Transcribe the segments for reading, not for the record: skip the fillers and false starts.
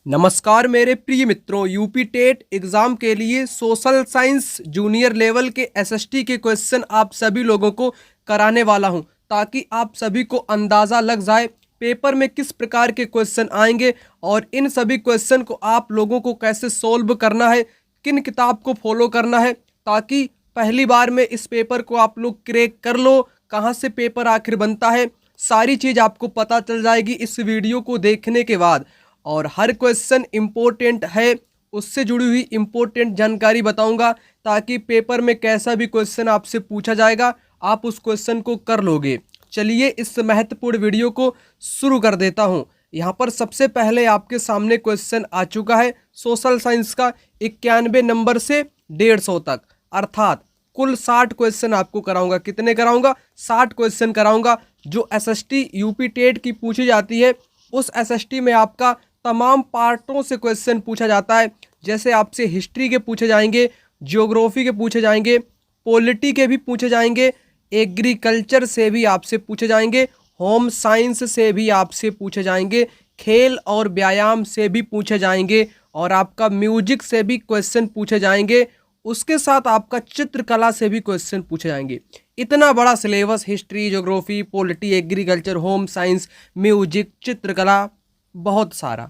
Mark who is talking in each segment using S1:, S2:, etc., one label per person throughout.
S1: नमस्कार मेरे प्रिय मित्रों, यूपी टेट एग्जाम के लिए सोशल साइंस जूनियर लेवल के एसएसटी के क्वेश्चन आप सभी लोगों को कराने वाला हूं, ताकि आप सभी को अंदाज़ा लग जाए पेपर में किस प्रकार के क्वेश्चन आएंगे और इन सभी क्वेश्चन को आप लोगों को कैसे सोल्व करना है, किन किताब को फॉलो करना है, ताकि पहली बार में इस पेपर को आप लोग क्रैक कर लो। कहाँ से पेपर आखिर बनता है, सारी चीज़ आपको पता चल जाएगी इस वीडियो को देखने के बाद। और हर क्वेश्चन इम्पोर्टेंट है, उससे जुड़ी हुई इम्पोर्टेंट जानकारी बताऊंगा, ताकि पेपर में कैसा भी क्वेश्चन आपसे पूछा जाएगा आप उस क्वेश्चन को कर लोगे। चलिए इस महत्वपूर्ण वीडियो को शुरू कर देता हूं। यहाँ पर सबसे पहले आपके सामने क्वेश्चन आ चुका है सोशल साइंस का 91 नंबर से 150 तक, अर्थात कुल 60 क्वेश्चन आपको कराऊंगा। कितने कराऊंगा? 60 क्वेश्चन कराऊंगा। जो एसएसटी यूपी टेट की पूछी जाती है, उस एसएसटी में आपका तमाम पार्टों से क्वेश्चन पूछा जाता है। जैसे आपसे हिस्ट्री के पूछे जाएंगे, ज्योग्राफी के पूछे जाएंगे, पॉलिटी के भी पूछे जाएंगे, एग्रीकल्चर से भी आपसे पूछे जाएंगे, होम साइंस से भी आपसे पूछे जाएंगे, खेल और व्यायाम से भी पूछे जाएंगे, और आपका म्यूजिक से भी क्वेश्चन पूछे जाएंगे। उसके साथ आपका चित्रकला से भी क्वेश्चन पूछे जाएंगे। इतना बड़ा syllabus, history, geography, polity, agriculture, home science, music, चित्रकला, बहुत सारा।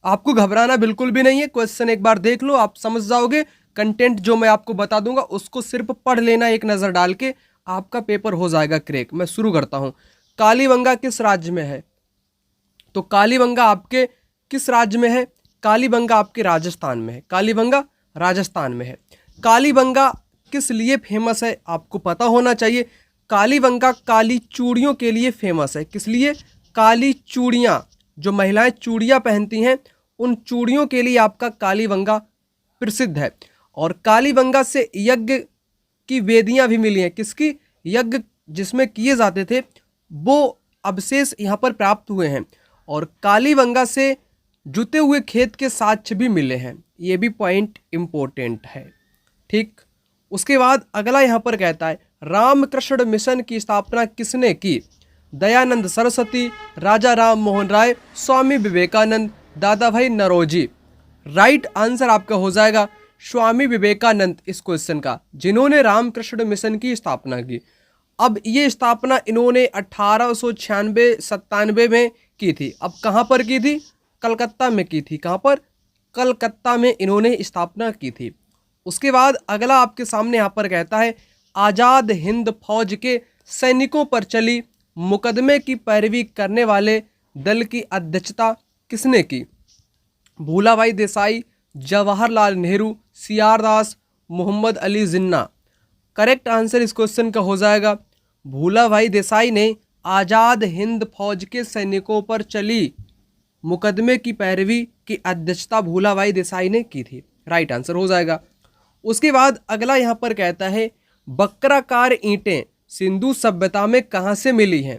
S1: आपको घबराना बिल्कुल भी नहीं है। क्वेश्चन एक बार देख लो, आप समझ जाओगे। कंटेंट जो मैं आपको बता दूंगा उसको सिर्फ पढ़ लेना एक नज़र डाल के, आपका पेपर हो जाएगा क्रैक। मैं शुरू करता हूं। कालीबंगा किस राज्य में है? तो कालीबंगा आपके किस राज्य में है? कालीबंगा आपके राजस्थान में है। कालीबंगा राजस्थान में है। कालीबंगा किस लिए फेमस है? आपको पता होना चाहिए। कालीबंगा काली चूड़ियों के लिए फेमस है। किस लिए? काली चूड़ियाँ, जो महिलाएं चूड़ियाँ पहनती हैं, उन चूड़ियों के लिए आपका कालीबंगा प्रसिद्ध है। और कालीबंगा से यज्ञ की वेदियां भी मिली हैं। किसकी? यज्ञ जिसमें किए जाते थे, वो अवशेष यहाँ पर प्राप्त हुए हैं। और कालीबंगा से जुते हुए खेत के साक्ष्य भी मिले हैं। ये भी पॉइंट इम्पोर्टेंट है। ठीक, उसके बाद अगला यहाँ पर कहता है रामकृष्ण मिशन की स्थापना किसने की? दयानंद सरस्वती, राजा राम मोहन राय, स्वामी विवेकानंद, दादा भाई नौरोजी। राइट आंसर आपका हो जाएगा स्वामी विवेकानंद इस क्वेश्चन का, जिन्होंने रामकृष्ण मिशन की स्थापना की। अब ये स्थापना इन्होंने 1896-97 में की थी। अब कहाँ पर की थी? कलकत्ता में की थी। कहाँ पर? कलकत्ता में इन्होंने स्थापना की थी। उसके बाद अगला आपके सामने यहाँ पर कहता है आज़ाद हिंद फौज के सैनिकों पर चली मुकदमे की पैरवी करने वाले दल की अध्यक्षता किसने की? भूलाभाई देसाई, जवाहरलाल नेहरू, सीआर दास, मोहम्मद अली जिन्ना। करेक्ट आंसर इस क्वेश्चन का हो जाएगा भूलाभाई देसाई ने आज़ाद हिंद फौज के सैनिकों पर चली मुकदमे की पैरवी की अध्यक्षता भूलाभाई देसाई ने की थी। राइट आंसर हो जाएगा। उसके बाद अगला यहाँ पर कहता है बक्राकार ईंटें सिंधु सभ्यता में कहाँ से मिली हैं?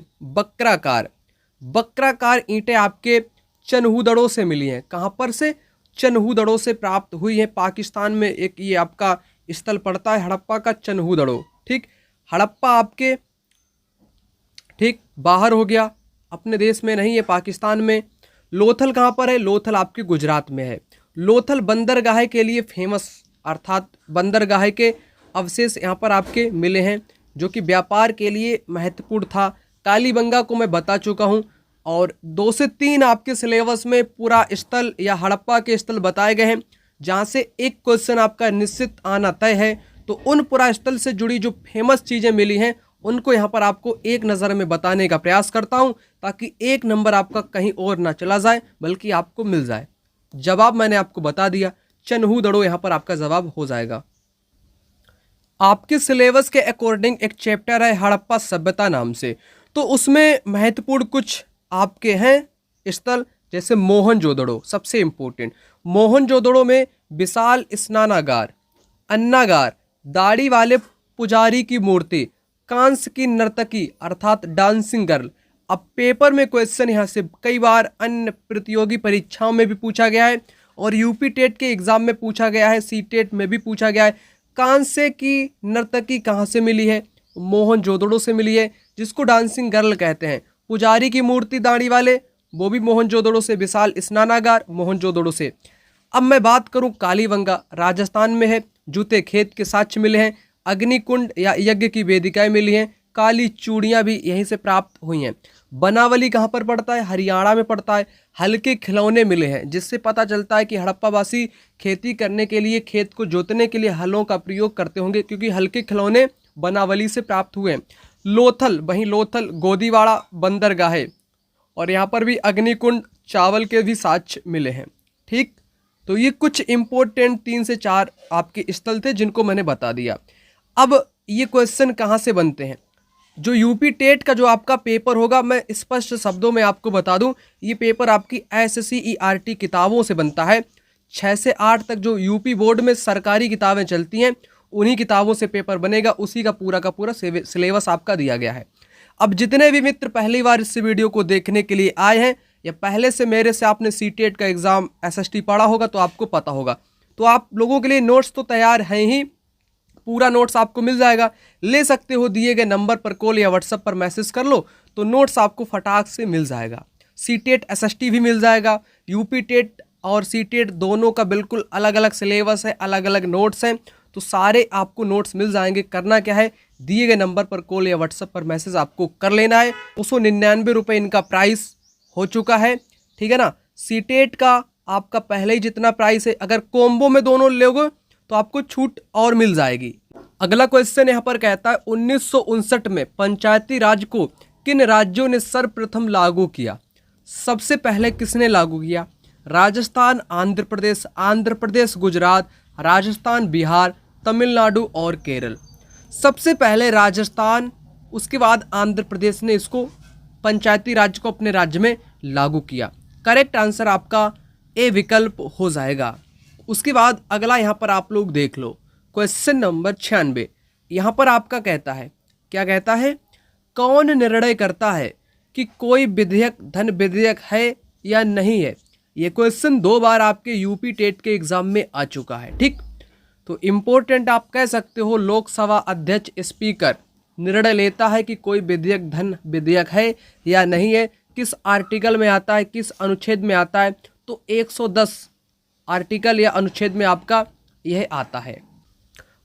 S1: बक्राकार ईंटें आपके चनहूदड़ों से मिली हैं। कहाँ पर से? चनहूदड़ों से प्राप्त हुई हैं। पाकिस्तान में एक ये आपका स्थल पड़ता है हड़प्पा का, चनहूदड़ो। ठीक, हड़प्पा आपके ठीक बाहर हो गया, अपने देश में नहीं है, पाकिस्तान में। लोथल कहाँ पर है? लोथल आपके गुजरात में है। लोथल बंदरगाह के लिए फेमस, अर्थात बंदरगाह के अवशेष यहाँ पर आपके मिले हैं, जो कि व्यापार के लिए महत्वपूर्ण था। कालीबंगा को मैं बता चुका हूँ। और 2 से 3 आपके सिलेबस में पूरा स्थल या हड़प्पा के स्थल बताए गए हैं, जहाँ से एक क्वेश्चन आपका निश्चित आना तय है। तो उन पूरा स्थल से जुड़ी जो फेमस चीज़ें मिली हैं, उनको यहाँ पर आपको एक नज़र में बताने का प्रयास करता हूँ, ताकि एक नंबर आपका कहीं और ना चला जाए, बल्कि आपको मिल जाए। जवाब मैंने आपको बता दिया, चनहूदड़ो यहाँ पर आपका जवाब हो जाएगा। आपके सिलेबस के अकॉर्डिंग एक चैप्टर है हड़प्पा सभ्यता नाम से, तो उसमें महत्वपूर्ण कुछ आपके हैं स्थल, जैसे मोहनजोदड़ो सबसे इम्पोर्टेंट। मोहनजोदड़ो में विशाल स्नानागार, अन्नागार, दाढ़ी वाले पुजारी की मूर्ति, कांस्य की नर्तकी अर्थात डांसिंग गर्ल। अब पेपर में क्वेश्चन यहाँ से कई बार अन्य प्रतियोगी परीक्षाओं में भी पूछा गया है, और यूपी टेट के एग्जाम में पूछा गया है, सी टेट में भी पूछा गया है। कांस्य की नर्तकी कहाँ से मिली है? मोहनजोदड़ो से मिली है, जिसको डांसिंग गर्ल कहते हैं। पुजारी की मूर्ति दाढ़ी वाले, वो भी मोहनजोदड़ो से। विशाल स्नानागार मोहनजोदड़ो से। अब मैं बात करूं कालीबंगा, राजस्थान में है। जूते खेत के साक्ष्य मिले हैं। अग्निकुंड या यज्ञ की वेदिकाएं मिली हैं। काली चूड़ियां भी यहीं से प्राप्त हुई हैं। बनावली कहाँ पर पड़ता है? हरियाणा में पड़ता है। हल्के खिलौने मिले हैं, जिससे पता चलता है कि हड़प्पावासी खेती करने के लिए, खेत को जोतने के लिए हलों का प्रयोग करते होंगे, क्योंकि हल्के खिलौने बनावली से प्राप्त हुए हैं। लोथल, वहीं लोथल गोदीवाड़ा बंदरगाह है, और यहाँ पर भी अग्निकुंड चावल के भी साक्ष्य मिले हैं। ठीक, तो ये कुछ इंपॉर्टेंट 3 से 4 आपके स्थल थे जिनको मैंने बता दिया। अब ये क्वेश्चन कहाँ से बनते हैं? जो यूपी टेट का जो आपका पेपर होगा, मैं स्पष्ट शब्दों में आपको बता दूं, ये पेपर आपकी SCERT किताबों से बनता है। 6 से 8 तक जो यूपी बोर्ड में सरकारी किताबें चलती हैं, उन्हीं किताबों से पेपर बनेगा। उसी का पूरा सिलेबस आपका दिया गया है। अब जितने भी मित्र पहली बार इस वीडियो को देखने के लिए आए हैं, या पहले से मेरे से आपने CTET का एग्ज़ाम SST पढ़ा होगा, तो आपको पता होगा। तो आप लोगों के लिए नोट्स तो तैयार हैं ही, पूरा नोट्स आपको मिल जाएगा। ले सकते हो, दिए गए नंबर पर कॉल या व्हाट्सएप पर मैसेज कर लो, तो नोट्स आपको फटाक से मिल जाएगा। CTET SST भी मिल जाएगा। यूपी टेट और CTET दोनों का बिल्कुल अलग अलग सिलेबस है, अलग अलग नोट्स हैं, तो सारे आपको नोट्स मिल जाएंगे। करना क्या है, दिए गए नंबर पर कॉल या व्हाट्सएप पर मैसेज आपको कर लेना है। 299 रुपये इनका प्राइस हो चुका है, ठीक है ना। CTET का आपका पहले ही जितना प्राइस है, अगर कॉम्बो में दोनों लोगे तो आपको छूट और मिल जाएगी। अगला क्वेश्चन यहाँ पर कहता है 1959 में पंचायती राज को किन राज्यों ने सर्वप्रथम लागू किया? सबसे पहले किसने लागू किया? राजस्थान, आंध्र प्रदेश, गुजरात, राजस्थान, बिहार, तमिलनाडु और केरल। सबसे पहले राजस्थान, उसके बाद आंध्र प्रदेश ने इसको पंचायती राज को अपने राज्य में लागू किया। करेक्ट आंसर आपका ए विकल्प हो जाएगा। उसके बाद अगला यहाँ पर आप लोग देख लो, क्वेश्चन नंबर 96। यहाँ पर आपका कहता है, क्या कहता है? कौन निर्णय करता है कि कोई विधेयक धन विधेयक है या नहीं है? ये क्वेश्चन 2 बार आपके यूपी टेट के एग्जाम में आ चुका है। ठीक, तो इम्पोर्टेंट आप कह सकते हो, लोकसभा अध्यक्ष स्पीकर निर्णय लेता है कि कोई विधेयक धन विधेयक है या नहीं है। किस आर्टिकल में आता है, किस अनुच्छेद में आता है? तो 110 आर्टिकल या अनुच्छेद में आपका यह आता है।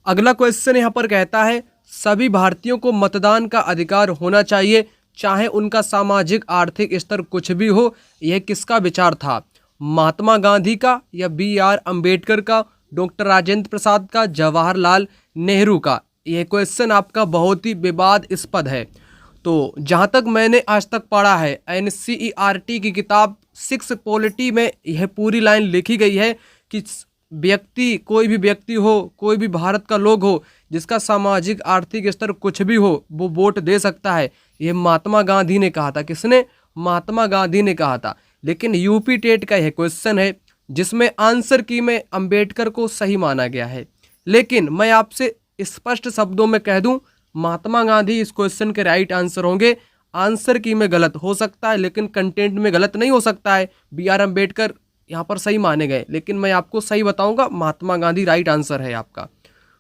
S1: अगला क्वेश्चन यहाँ पर कहता है, सभी भारतीयों को मतदान का अधिकार होना चाहिए, चाहे उनका सामाजिक आर्थिक स्तर कुछ भी हो। यह किसका विचार था? महात्मा गांधी का या BR अम्बेडकर का, डॉक्टर राजेंद्र प्रसाद का, जवाहरलाल नेहरू का? यह क्वेश्चन आपका बहुत ही विवादास्पद है। तो जहाँ तक मैंने आज तक पढ़ा है, NCERT की किताब 6 पॉलिटी में यह पूरी लाइन लिखी गई है कि व्यक्ति, कोई भी व्यक्ति हो, कोई भी भारत का लोग हो, जिसका सामाजिक आर्थिक स्तर कुछ भी हो, वो वोट दे सकता है। यह महात्मा गांधी ने कहा था। किसने? महात्मा गांधी ने कहा था। लेकिन यूपी टेट का यह क्वेश्चन है जिसमें आंसर की में अम्बेडकर को सही माना गया है। लेकिन मैं आपसे स्पष्ट शब्दों में कह दूं, महात्मा गांधी इस क्वेश्चन के राइट आंसर होंगे। आंसर की में गलत हो सकता है, लेकिन कंटेंट में गलत नहीं हो सकता है। BR अम्बेडकर यहाँ पर सही माने गए, लेकिन मैं आपको सही बताऊंगा, महात्मा गांधी राइट आंसर है आपका।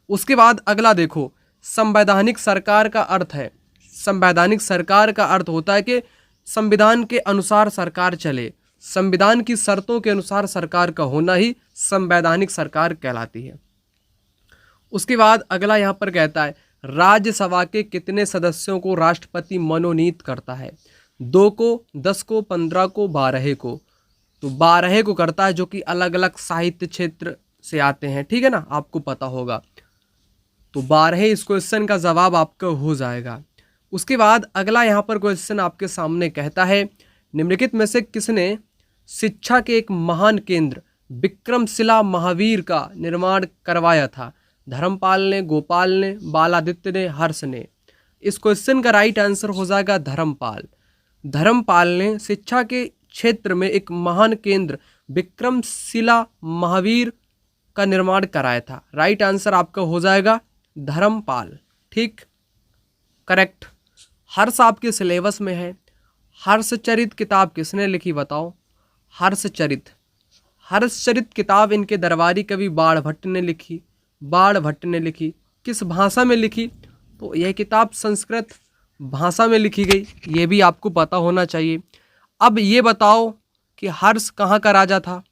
S1: उसके बाद अगला देखो, संवैधानिक सरकार का अर्थ है। संवैधानिक सरकार का अर्थ होता है कि संविधान के अनुसार सरकार चले, संविधान की शर्तों के अनुसार सरकार का होना ही संवैधानिक सरकार कहलाती है। उसके बाद अगला यहाँ पर कहता है, राज्यसभा के कितने सदस्यों को राष्ट्रपति मनोनीत करता है? 2 को, 10 को, 15 को, 12 को? तो 12 को करता है, जो कि अलग अलग साहित्य क्षेत्र से आते हैं, ठीक है ना, आपको पता होगा। तो 12 इस क्वेश्चन का जवाब आपका हो जाएगा। उसके बाद अगला यहाँ पर क्वेश्चन आपके सामने कहता है, निम्नलिखित में से किसने शिक्षा के एक महान केंद्र विक्रमशिला महावीर का निर्माण करवाया था? धर्मपाल ने, गोपाल ने, बालादित्य ने, हर्ष ने? इस क्वेश्चन का राइट आंसर हो जाएगा धर्मपाल। धर्मपाल ने शिक्षा के क्षेत्र में एक महान केंद्र विक्रमशिला महावीर का निर्माण कराया था। राइट आंसर आपका हो जाएगा धर्मपाल। ठीक, करेक्ट। हर्ष आपके सिलेबस में है। हर्षचरित किताब किसने लिखी बताओ? हर्षचरित किताब इनके दरबारी कवि बाणभट्ट ने लिखी। बाणभट्ट ने लिखी। किस भाषा में लिखी? तो यह किताब संस्कृत भाषा में लिखी गई, ये भी आपको पता होना चाहिए। अब ये बताओ कि हर्ष कहाँ का राजा था?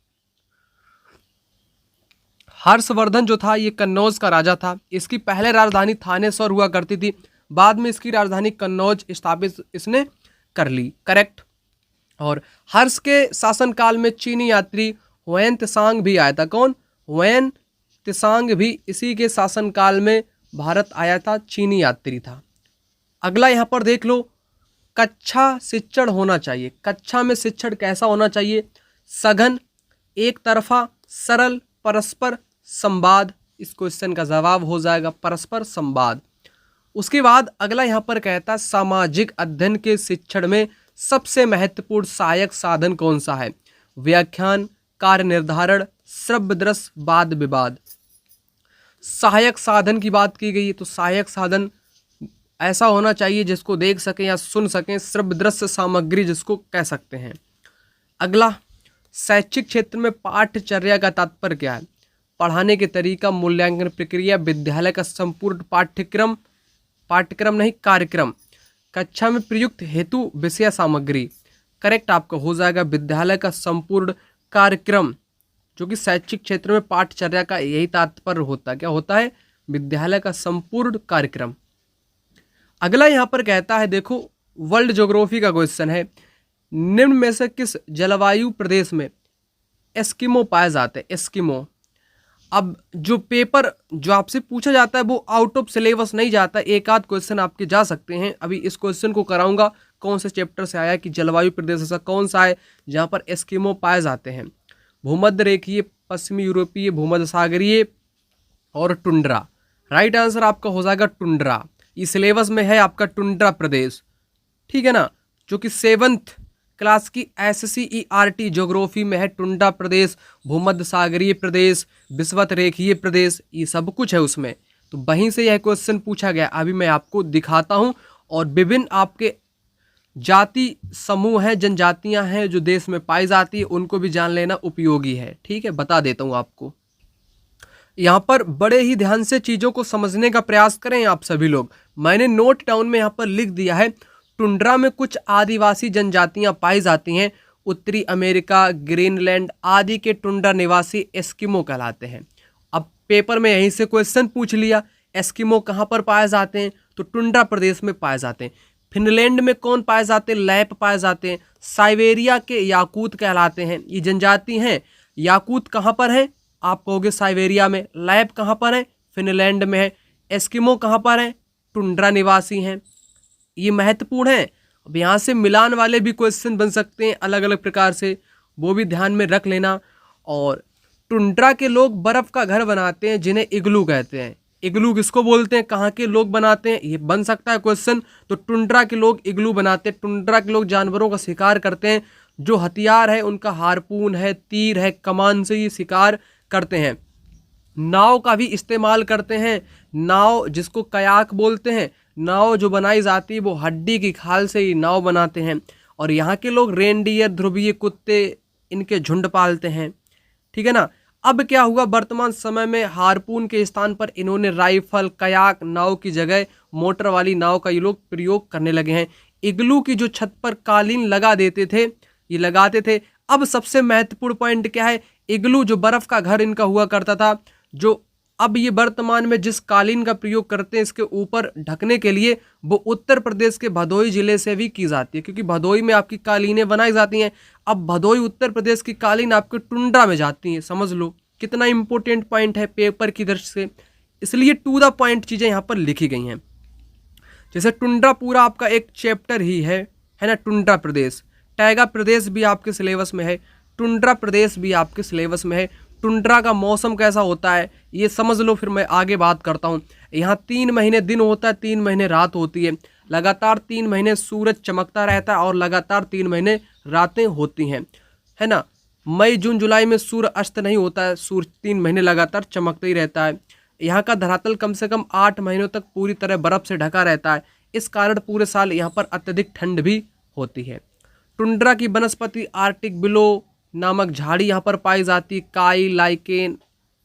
S1: हर्षवर्धन जो था ये कन्नौज का राजा था। इसकी पहले राजधानी थानेश्वर हुआ करती थी, बाद में इसकी राजधानी कन्नौज स्थापित इसने कर ली। करेक्ट। और हर्ष के शासनकाल में चीनी यात्री हुएन त्सांग भी आया था। कौन? हुएन त्सांग भी इसी के शासनकाल में भारत आया था, चीनी यात्री था। अगला यहाँ पर देख लो, कक्षा शिक्षण होना चाहिए। कक्षा में शिक्षण कैसा होना चाहिए? सघन, एक तरफा, सरल, परस्पर संवाद। इस क्वेश्चन का जवाब हो जाएगा परस्पर संवाद। उसके बाद अगला यहाँ पर कहता है सामाजिक अध्ययन के शिक्षण में सबसे महत्वपूर्ण सहायक साधन कौन सा है? व्याख्यान, कार्य निर्धारण, श्रव्य दृश्य, वाद विवाद। सहायक साधन की बात की गई है तो सहायक साधन ऐसा होना चाहिए जिसको देख सकें या सुन सकें, श्रव्य दृश्य सामग्री जिसको कह सकते हैं। अगला, शैक्षिक क्षेत्र में पाठ्यचर्या का तात्पर्य क्या है? पढ़ाने के तरीका, मूल्यांकन प्रक्रिया, विद्यालय का संपूर्ण पाठ्यक्रम नहीं कार्यक्रम, कक्षा में प्रयुक्त हेतु, विषय सामग्री। करेक्ट आपका हो जाएगा विद्यालय का संपूर्ण कार्यक्रम, जो कि शैक्षिक क्षेत्र में पाठ्यचर्या का यही तात्पर्य होता है। क्या होता है? विद्यालय का संपूर्ण कार्यक्रम। अगला यहाँ पर कहता है, देखो वर्ल्ड ज्योग्राफी का क्वेश्चन है, निम्न में से किस जलवायु प्रदेश में एस्किमो पाए जाते हैं? एस्किमो। अब जो पेपर जो आपसे पूछा जाता है वो आउट ऑफ सिलेबस नहीं जाता, एक आध क्वेश्चन आपके जा सकते हैं। अभी इस क्वेश्चन को कराऊंगा कौन से चैप्टर से आया कि जलवायु प्रदेश ऐसा कौन सा है जहाँ पर एस्किमो पाए जाते हैं? भूमध्य रेखीय, पश्चिमी यूरोपीय, भूमध्य सागरीय और टुंड्रा। राइट आंसर आपका हो जाएगा टुंड्रा। ये सिलेबस में है आपका टुंड्रा प्रदेश, ठीक है ना, जो कि 7th क्लास की SCERT ज्योग्राफी में है। टुंड्रा प्रदेश, भूमध्य सागरीय प्रदेश, विषुवत रेखीय प्रदेश, ये सब कुछ है उसमें। तो वहीं से यह क्वेश्चन पूछा गया। अभी मैं आपको दिखाता हूं। और विभिन्न आपके जाति समूह हैं, जनजातियां हैं जो देश में पाई जाती है, उनको भी जान लेना उपयोगी है। ठीक है, बता देता हूं आपको। यहाँ पर बड़े ही ध्यान से चीज़ों को समझने का प्रयास करें आप सभी लोग। मैंने नोट डाउन में यहाँ पर लिख दिया है, टुंड्रा में कुछ आदिवासी जनजातियां पाई जाती हैं। उत्तरी अमेरिका, ग्रीनलैंड आदि के टुंड्रा निवासी एस्किमो कहलाते हैं। अब पेपर में यहीं से क्वेश्चन पूछ लिया, एस्किमो कहाँ पर पाए जाते हैं? तो टुंड्रा प्रदेश में पाए जाते हैं। फिनलैंड में कौन पाए जाते हैं? लैप पाए जाते हैं। साइबेरिया के याकूत कहलाते हैं। ये जनजाति हैं। याकूत कहाँ पर है? आप कहोगे साइबेरिया में। लैप कहाँ पर है? फिनलैंड में है। एस्किमो कहाँ पर है? टुंड्रा निवासी हैं। ये महत्वपूर्ण है। अब यहाँ से मिलान वाले भी क्वेश्चन बन सकते हैं अलग अलग प्रकार से, वो भी ध्यान में रख लेना। और टुंड्रा के लोग बर्फ़ का घर बनाते हैं जिन्हें इग्लू कहते हैं। इग्लू किसको बोलते हैं? कहाँ के लोग बनाते हैं? ये बन सकता है क्वेश्चन। तो टुंड्रा के लोग इग्लू बनाते हैं। टुंड्रा के लोग जानवरों का शिकार करते हैं। जो हथियार है उनका हारपून है, तीर है, कमान से ये शिकार करते हैं। नाव का भी इस्तेमाल करते हैं। नाव जिसको कयाक बोलते हैं, नाव जो बनाई जाती है वो हड्डी की खाल से ही नाव बनाते हैं। और यहाँ के लोग रेनडियर, ध्रुवीय कुत्ते, इनके झुंड पालते हैं। ठीक है ना। अब क्या हुआ, वर्तमान समय में हारपून के स्थान पर इन्होंने राइफल, कयाक, नाव की जगह मोटर वाली नाव का ये लोग प्रयोग करने लगे हैं। इग्लू की जो छत पर कालीन लगा देते थे, ये लगाते थे। अब सबसे महत्वपूर्ण पॉइंट क्या है? इग्लू जो बर्फ का घर इनका हुआ करता था, जो अब ये वर्तमान में जिस कालीन का प्रयोग करते हैं इसके ऊपर ढकने के लिए, वो उत्तर प्रदेश के भदोही जिले से भी की जाती है, क्योंकि भदोही में आपकी कालीनें बनाई जाती हैं। अब भदोही उत्तर प्रदेश की कालीन आपके टुंड्रा में जाती हैं। समझ लो कितना इंपॉर्टेंट पॉइंट है पेपर की दृष्टि से, इसलिए टू द पॉइंट चीज़ें यहाँ पर लिखी गई हैं। जैसे टुंड्रा पूरा आपका एक चैप्टर ही है ना। टुंड्रा प्रदेश, टैगा प्रदेश भी आपके सिलेबस में है, टुंड्रा प्रदेश भी आपके सिलेबस में है। टुंड्रा का मौसम कैसा होता है ये समझ लो, फिर मैं आगे बात करता हूँ। यहाँ 3 महीने दिन होता है, 3 महीने रात होती है। लगातार 3 महीने सूरज चमकता रहता है और लगातार 3 महीने रातें होती हैं, है ना। मई, जून, जुलाई में सूर्य अस्त नहीं होता है, सूर्य 3 महीने लगातार चमकता ही रहता है। यहाँ का धरातल कम से कम 8 महीनों तक पूरी तरह बर्फ से ढका रहता है। इस कारण पूरे साल यहाँ पर अत्यधिक ठंड भी होती है। टुंड्रा की वनस्पति आर्टिक बिलो नामक झाड़ी यहाँ पर पाई जाती है। काई, लाइकेन,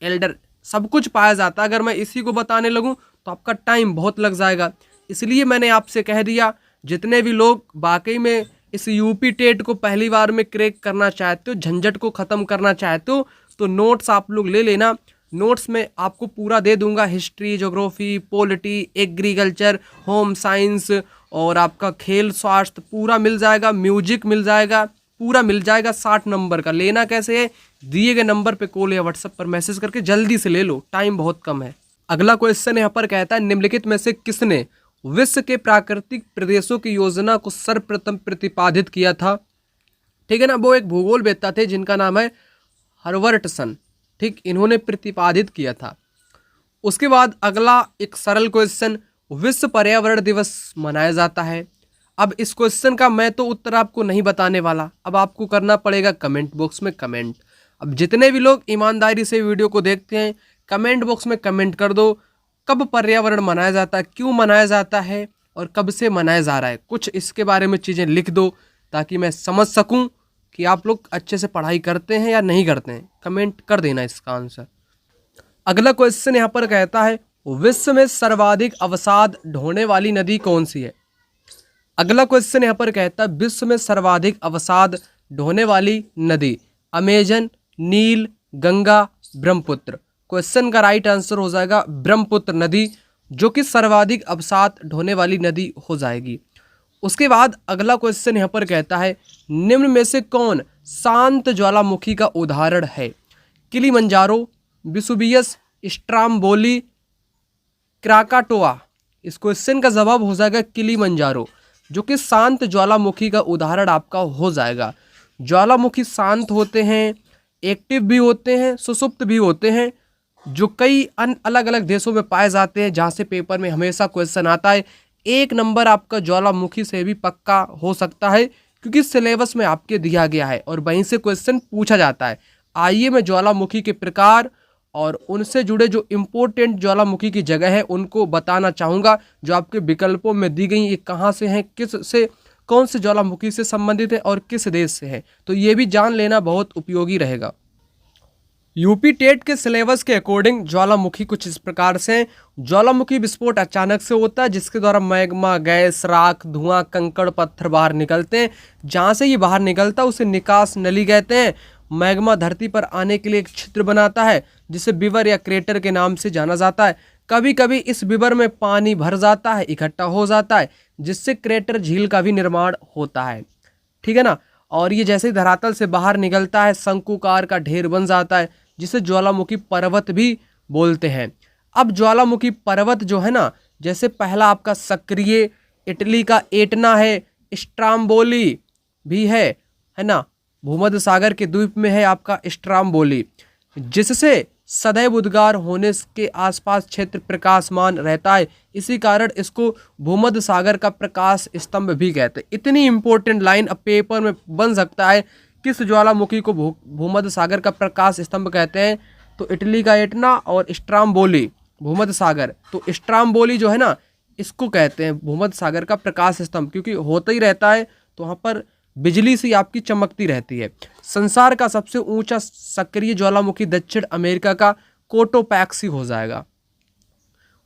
S1: एल्डर सब कुछ पाया जाता है। अगर मैं इसी को बताने लगूं तो आपका टाइम बहुत लग जाएगा, इसलिए मैंने आपसे कह दिया जितने भी लोग वाकई में इस यूपी टेट को पहली बार में क्रैक करना चाहते हो, झंझट को ख़त्म करना चाहते हो, तो नोट्स आप लोग ले लेना। नोट्स में आपको पूरा दे दूंगा, history, geography, polity, agriculture, home science और आपका खेल स्वास्थ्य पूरा मिल जाएगा, म्यूजिक मिल जाएगा, पूरा मिल जाएगा। 60 नंबर का लेना कैसे है, दिए गए नंबर पे कॉल या व्हाट्सएप पर मैसेज करके जल्दी से ले लो, टाइम बहुत कम है। अगला क्वेश्चन यहाँ पर कहता है, निम्नलिखित में से किसने विश्व के प्राकृतिक प्रदेशों की योजना को सर्वप्रथम प्रतिपादित किया था? ठीक है ना, वो एक भूगोलवेत्ता थे जिनका नाम है हर्बर्टसन। ठीक, इन्होंने प्रतिपादित किया था। उसके बाद अगला एक सरल क्वेश्चन, विश्व पर्यावरण दिवस मनाया जाता है। अब इस क्वेश्चन का मैं तो उत्तर आपको नहीं बताने वाला, अब आपको करना पड़ेगा कमेंट बॉक्स में कमेंट। अब जितने भी लोग ईमानदारी से वीडियो को देखते हैं, कमेंट बॉक्स में कमेंट कर दो, कब पर्यावरण मनाया जाता है, क्यों मनाया जाता है और कब से मनाया जा रहा है। कुछ इसके बारे में चीज़ें लिख दो ताकि मैं समझ सकूं कि आप लोग अच्छे से पढ़ाई करते हैं या नहीं करते हैं। कमेंट कर देना इसका आंसर। अगला क्वेश्चन यहाँ पर कहता है, विश्व में सर्वाधिक अवसाद ढोने वाली नदी कौन सी है? अगला क्वेश्चन यहाँ पर कहता है, विश्व में सर्वाधिक अवसाद ढोने वाली नदी अमेजन, नील, गंगा, ब्रह्मपुत्र। क्वेश्चन का राइट आंसर हो जाएगा ब्रह्मपुत्र नदी, जो कि सर्वाधिक अवसाद ढोने वाली नदी हो जाएगी। उसके बाद अगला क्वेश्चन यहाँ पर कहता है, निम्न में से कौन शांत ज्वालामुखी का उदाहरण है? Kilimanjaro, Vesuvius, Stromboli, Krakatoa. इस क्वेश्चन का जवाब हो जाएगा किलिमंजारो, जो कि शांत ज्वालामुखी का उदाहरण आपका हो जाएगा। ज्वालामुखी शांत होते हैं, एक्टिव भी होते हैं, सुसुप्त भी होते हैं, जो कई अलग अलग देशों में पाए जाते हैं, जहाँ से पेपर में हमेशा क्वेश्चन आता है। 1 नंबर आपका ज्वालामुखी से भी पक्का हो सकता है, क्योंकि सिलेबस में आपके दिया गया है और वहीं से क्वेश्चन पूछा जाता है। आइए मैं ज्वालामुखी के प्रकार और उनसे जुड़े जो इम्पोर्टेंट ज्वालामुखी की जगह है उनको बताना चाहूँगा, जो आपके विकल्पों में दी गई, ये कहाँ से हैं, किस से, कौन से ज्वालामुखी से संबंधित है और किस देश से है, तो ये भी जान लेना बहुत उपयोगी रहेगा। यूपी टेट के सिलेबस के अकॉर्डिंग ज्वालामुखी कुछ इस प्रकार से हैं। ज्वालामुखी विस्फोट अचानक से होता है, जिसके द्वारा मैग्मा, गैस, राख, धुआं, कंकड़, पत्थर बाहर निकलते हैं। जहाँ से ये बाहर निकलता है उसे निकास नली कहते हैं। मैग्मा धरती पर आने के लिए एक छिद्र बनाता है, जिसे विवर या क्रेटर के नाम से जाना जाता है। कभी कभी इस विवर में पानी भर जाता है, इकट्ठा हो जाता है, जिससे क्रेटर झील का भी निर्माण होता है। ठीक है ना, और ये जैसे ही धरातल से बाहर निकलता है, शंकुकार का ढेर बन जाता है, जिसे ज्वालामुखी पर्वत भी बोलते हैं। अब ज्वालामुखी पर्वत जो है ना, जैसे पहला आपका सक्रिय इटली का एटना है, स्ट्राम्बोली भी है ना, भूमध्य सागर के द्वीप में है आपका स्ट्राम्बोली, जिससे सदैव उद्गार होने के आसपास क्षेत्र प्रकाशमान रहता है। इसी कारण इसको भूमध्य सागर का प्रकाश स्तंभ भी कहते हैं। इतनी इंपॉर्टेंट लाइन अब पेपर में बन सकता है, किस ज्वालामुखी को भूमध्य सागर का प्रकाश स्तंभ कहते हैं, तो इटली का एटना और स्ट्राम्बोली भूमध्य सागर। तो स्ट्राम्बोली जो है ना, इसको कहते हैं भूमध्य सागर का प्रकाश स्तंभ, क्योंकि होता ही रहता है, तो वहाँ पर बिजली सी आपकी चमकती रहती है। संसार का सबसे ऊंचा सक्रिय ज्वालामुखी दक्षिण अमेरिका का कोटोपैक्सी हो जाएगा।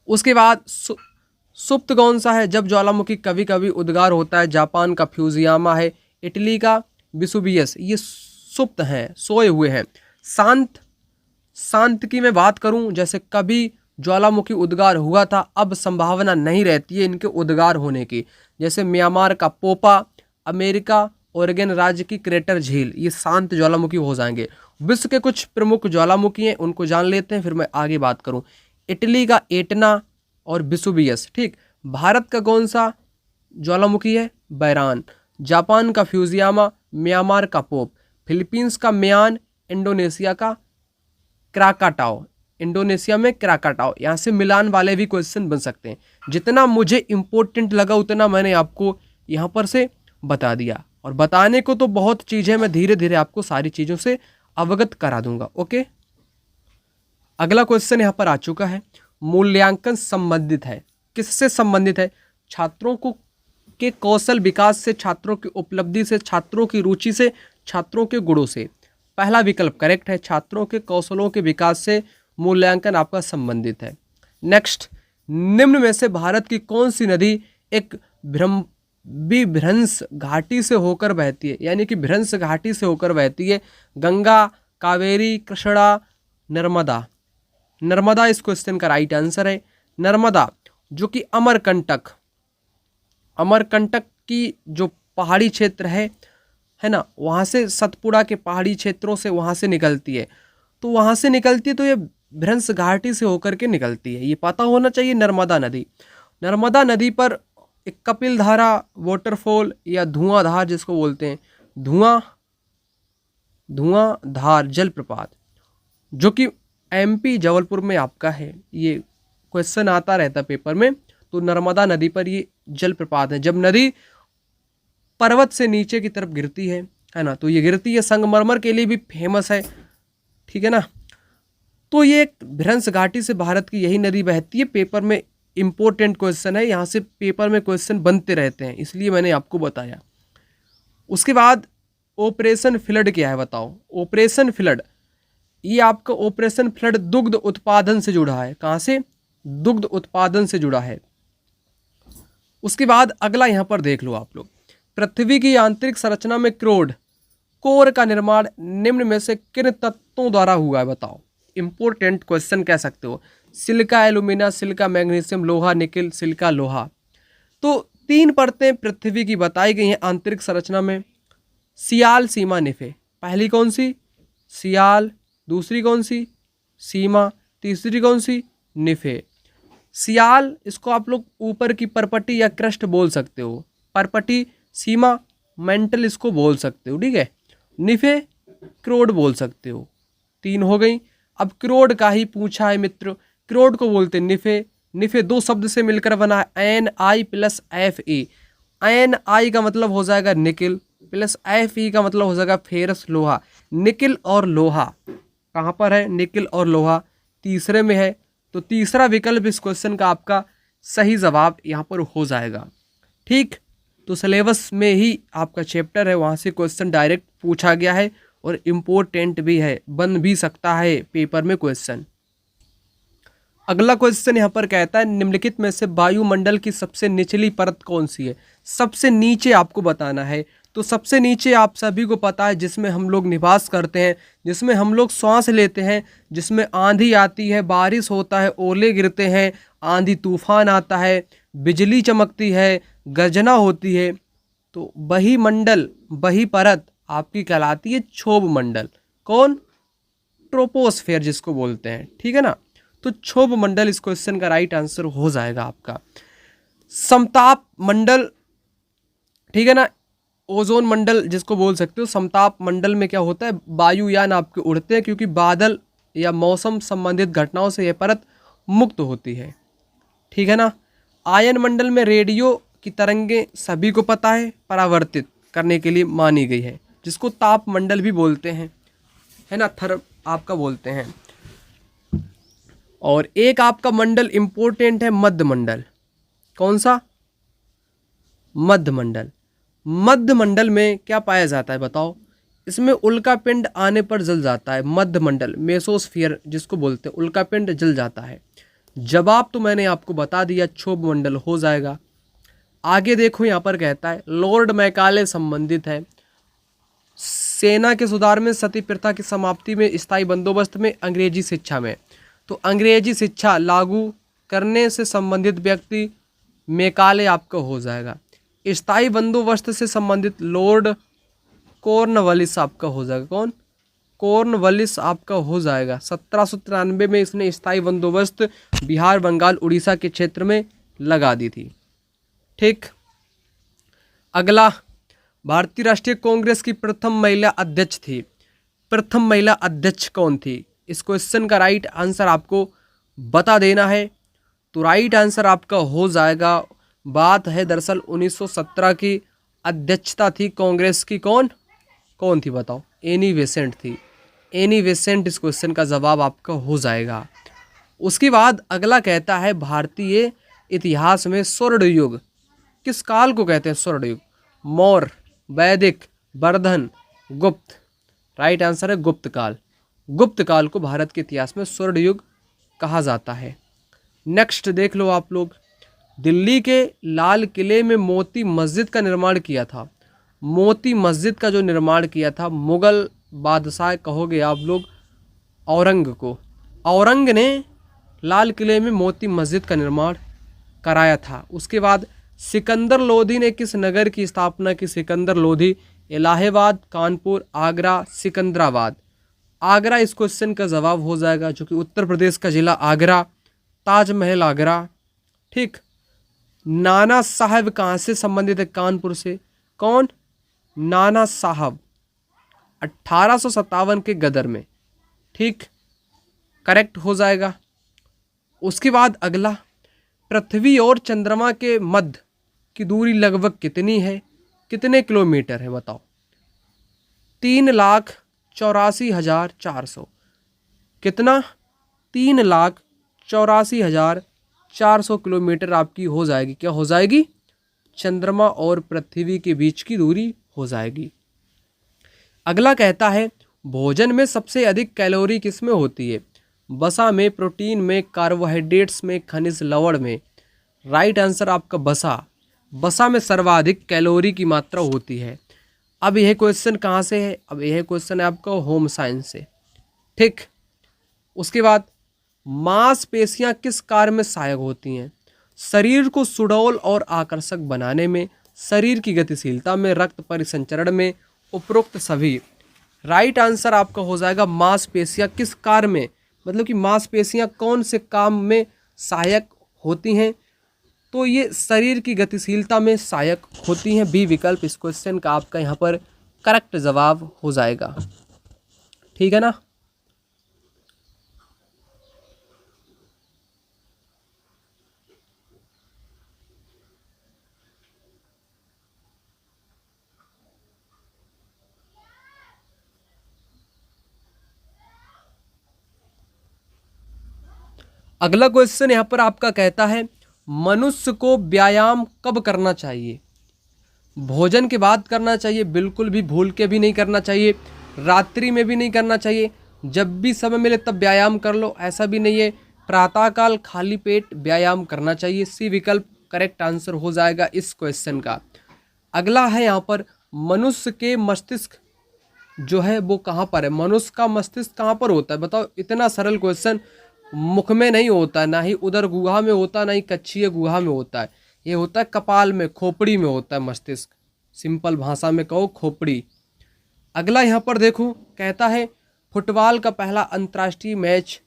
S1: उसके बाद सुप्त कौन सा है, जब ज्वालामुखी कभी कभी उद्गार होता है, जापान का फ्यूजियामा है, इटली का विसुवियस, ये सुप्त हैं, सोए हुए हैं। शांत की मैं बात करूं, जैसे कभी ज्वालामुखी उद्गार हुआ था, अब संभावना नहीं रहती है इनके उद्गार होने की, जैसे म्यांमार का पोपा, अमेरिका ओरेगन राज्य की क्रेटर झील, ये शांत ज्वालामुखी हो जाएंगे। विश्व के कुछ प्रमुख ज्वालामुखी हैं, उनको जान लेते हैं, फिर मैं आगे बात करूं। इटली का एटना और विसुवियस। ठीक, भारत का कौन सा ज्वालामुखी है, बैरान, जापान का फ्यूजियामा, म्यांमार का पोप, फिलीपींस का म्यान, इंडोनेशिया का क्राकाटाओ, इंडोनेशिया में क्राकाटाओ। यहाँ से मिलान वाले भी क्वेश्चन बन सकते हैं। जितना मुझे इम्पोर्टेंट लगा उतना मैंने आपको यहाँ पर से बता दिया, और बताने को तो बहुत चीज़ें, मैं धीरे धीरे आपको सारी चीज़ों से अवगत करा दूंगा। ओके, अगला क्वेश्चन यहाँ पर आ चुका है, मूल्यांकन संबंधित है, किससे संबंधित है, छात्रों को के कौशल विकास से, छात्रों की उपलब्धि से, छात्रों की रुचि से, छात्रों के गुणों से। पहला विकल्प करेक्ट है, छात्रों के कौशलों के विकास से मूल्यांकन आपका संबंधित है। नेक्स्ट, निम्न में से भारत की कौन सी नदी एक विभ्रंश घाटी से होकर बहती है, यानी कि भ्रंश घाटी से होकर बहती है। गंगा, कावेरी, कृष्णा, नर्मदा। नर्मदा इस क्वेश्चन का राइट आंसर है। नर्मदा जो कि अमरकंटक, अमरकंटक की जो पहाड़ी क्षेत्र है ना, वहाँ से सतपुड़ा के पहाड़ी क्षेत्रों से वहाँ से निकलती है। तो वहाँ से निकलती है तो ये भ्रंश घाटी से होकर के निकलती है, ये पता होना चाहिए। नर्मदा नदी, नर्मदा नदी पर एक कपिल धारा वाटरफॉल या धुआंधार जिसको बोलते हैं, धुआंधार जलप्रपात, जो कि एमपी जबलपुर में आपका है। ये क्वेश्चन आता रहता पेपर में। तो नर्मदा नदी पर ये जलप्रपात है। जब नदी पर्वत से नीचे की तरफ गिरती है ना, तो ये गिरती है, संगमरमर के लिए भी फेमस है, ठीक है ना। तो ये एक भ्रंश घाटी से भारत की यही नदी बहती है। पेपर में इंपॉर्टेंट क्वेश्चन है, यहाँ से पेपर में क्वेश्चन बनते रहते हैं, इसलिए मैंने आपको बताया। उसके बाद ऑपरेशन फ्लड क्या है बताओ। ऑपरेशन फ्लड, ये आपका ऑपरेशन फ्लड दुग्ध उत्पादन से जुड़ा है। कहाँ से? दुग्ध उत्पादन से जुड़ा है। उसके बाद अगला यहाँ पर देख लो आप लोग, पृथ्वी की आंतरिक संरचना में कोर का निर्माण निम्न में से किन तत्वों द्वारा हुआ है बताओ। इंपॉर्टेंट क्वेश्चन कह सकते हो। सिलिका एल्यूमिना, सिलिका मैग्नीशियम, लोहा निकेल, सिलिका लोहा। तो 3 परतें पृथ्वी की बताई गई हैं आंतरिक संरचना में। सियाल, सीमा, निफे। पहली कौन सी? सियाल। दूसरी कौन सी? सीमा। तीसरी कौन सी? निफे। सियाल, इसको आप लोग ऊपर की परपटी या क्रस्ट बोल सकते हो। परपटी, सीमा, मेंटल इसको बोल सकते हो, ठीक है। निफे, क्रोड बोल सकते हो। 3 हो गई। अब क्रोड का ही पूछा है मित्र, क्रोड को बोलते हैं निफे। निफे 2 शब्द से मिलकर बना है, NI प्लस FE। NI का मतलब हो जाएगा निकिल, प्लस FE का मतलब हो जाएगा फेरस, लोहा। निकिल और लोहा कहाँ पर है? निकिल और लोहा तीसरे में है। तो तीसरा विकल्प इस क्वेश्चन का आपका सही जवाब यहाँ पर हो जाएगा, ठीक। तो सिलेबस में ही आपका चैप्टर है, वहाँ से क्वेश्चन डायरेक्ट पूछा गया है और इम्पोर्टेंट भी है, बन भी सकता है पेपर में क्वेश्चन। अगला क्वेश्चन यहाँ पर कहता है निम्नलिखित में से वायुमंडल की सबसे निचली परत कौन सी है। सबसे नीचे आपको बताना है। तो सबसे नीचे आप सभी को पता है, जिसमें हम लोग निवास करते हैं, जिसमें हम लोग सांस लेते हैं, जिसमें आंधी आती है, बारिश होता है, ओले गिरते हैं, आंधी तूफान आता है, बिजली चमकती है, गर्जना होती है, तो वही मंडल, वही परत आपकी कहलाती है क्षोभ मंडल। कौन? ट्रोपोस्फेयर जिसको बोलते हैं, ठीक है ना। तो क्षोभ मंडल इस क्वेश्चन का राइट आंसर हो जाएगा आपका। समताप मंडल, ठीक है ना। ओजोन मंडल जिसको बोल सकते हो। समताप मंडल में क्या होता है? वायुयान आपके उड़ते हैं, क्योंकि बादल या मौसम संबंधित घटनाओं से यह परत मुक्त होती है, ठीक है ना। आयन मंडल में रेडियो की तरंगें सभी को पता है परावर्तित करने के लिए मानी गई है, जिसको ताप मंडल भी बोलते हैं, है ना, थर आपका बोलते हैं। और एक आपका मंडल इंपॉर्टेंट है, मध्य मंडल। कौन सा? मध्य मंडल। मध्य मंडल में क्या पाया जाता है बताओ। इसमें उल्का पिंड आने पर जल जाता है। मध्य मंडल, मेसोस्फियर जिसको बोलते हैं, उल्का पिंड जल जाता है। जवाब तो मैंने आपको बता दिया, क्षोभ मंडल हो जाएगा। आगे देखो यहाँ पर कहता है लॉर्ड मैकाले संबंधित है। सेना के सुधार में, सती प्रथा की समाप्ति में, स्थायी बंदोबस्त में, अंग्रेजी शिक्षा में। तो अंग्रेजी शिक्षा लागू करने से संबंधित व्यक्ति मैकाले आपका हो जाएगा। स्थायी बंदोबस्त से संबंधित लॉर्ड कॉर्नवालिस आपका हो जाएगा। कौन? कॉर्नवालिस आपका हो जाएगा। 1793 में इसने स्थायी बंदोबस्त बिहार, बंगाल, उड़ीसा के क्षेत्र में लगा दी थी, ठीक। अगला, भारतीय राष्ट्रीय कांग्रेस की प्रथम महिला अध्यक्ष थी। प्रथम महिला अध्यक्ष कौन थी? इस क्वेश्चन का राइट आंसर आपको बता देना है। तो राइट आंसर आपका हो जाएगा, बात है दरअसल 1917 की अध्यक्षता थी कांग्रेस की। कौन थी बताओ? एनी बेसेंट थी। एनी बेसेंट इस क्वेश्चन का जवाब आपका हो जाएगा। उसके बाद अगला कहता है भारतीय इतिहास में स्वर्ण युग किस काल को कहते हैं? स्वर्ण युग। मौर्य, वैदिक, वर्धन, गुप्त। राइट आंसर है गुप्त काल। गुप्त काल को भारत के इतिहास में स्वर्ण युग कहा जाता है। नेक्स्ट देख लो आप लोग, दिल्ली के लाल किले में मोती मस्जिद का निर्माण किया था। मोती मस्जिद का जो निर्माण किया था मुगल बादशाह कहोगे आप लोग औरंग को। औरंग ने लाल किले में मोती मस्जिद का निर्माण कराया था। उसके बाद सिकंदर लोधी ने किस नगर की स्थापना की? सिकंदर लोधी इलाहाबाद, कानपुर, आगरा, सिकंदराबाद। आगरा इस क्वेश्चन का जवाब हो जाएगा, जो कि उत्तर प्रदेश का जिला आगरा, ताजमहल आगरा। ठीक। नाना साहब कहाँ से संबंधित है? कानपुर से। कौन? नाना साहब 1857 के गदर में। ठीक, करेक्ट हो जाएगा। उसके बाद अगला, पृथ्वी और चंद्रमा के मध्य की दूरी लगभग कितनी है? कितने किलोमीटर है बताओ? 3,84,400। कितना? 3,84,400 किलोमीटर आपकी हो जाएगी। क्या हो जाएगी? चंद्रमा और पृथ्वी के बीच की दूरी हो जाएगी। अगला कहता है भोजन में सबसे अधिक कैलोरी किस में होती है? वसा में, प्रोटीन में, कार्बोहाइड्रेट्स में, खनिज लवण में। राइट आंसर आपका वसा। वसा में सर्वाधिक कैलोरी की मात्रा होती है। अब यह क्वेश्चन कहाँ से है? अब यह क्वेश्चन है आपका होम साइंस से। ठीक। उसके बाद मांसपेशियां किस कार्य में सहायक होती हैं? शरीर को सुडौल और आकर्षक बनाने में, शरीर की गतिशीलता में, रक्त परिसंचरण में, उपरोक्त सभी। राइट आंसर आपका हो जाएगा मांसपेशियां किस कार्य में, मतलब कि मांसपेशियां कौन से काम में सहायक होती हैं? तो ये शरीर की गतिशीलता में सहायक होती हैं। बी विकल्प इस क्वेश्चन का आपका यहाँ पर करेक्ट जवाब हो जाएगा। ठीक है ना। अगला क्वेश्चन यहाँ पर आपका कहता है मनुष्य को व्यायाम कब करना चाहिए? भोजन के बाद करना चाहिए, बिल्कुल भी भूल के भी नहीं करना चाहिए, रात्रि में भी नहीं करना चाहिए, जब भी समय मिले तब व्यायाम कर लो, ऐसा भी नहीं है, प्रातःकाल खाली पेट व्यायाम करना चाहिए। सी विकल्प करेक्ट आंसर हो जाएगा इस क्वेश्चन का। अगला है यहाँ पर मनुष्य के मस्तिष्क जो है वो कहाँ पर है? मनुष्य का मस्तिष्क कहाँ पर होता है बताओ? इतना सरल क्वेश्चन। मुख में नहीं होता है, ना ही उदर गुहा में होता है, ना ही कच्छीय गुहा में होता है। ये होता है कपाल में, खोपड़ी में होता है मस्तिष्क। सिंपल भाषा में कहो खोपड़ी। अगला यहाँ पर देखो कहता है फुटबॉल का पहला अंतर्राष्ट्रीय मैच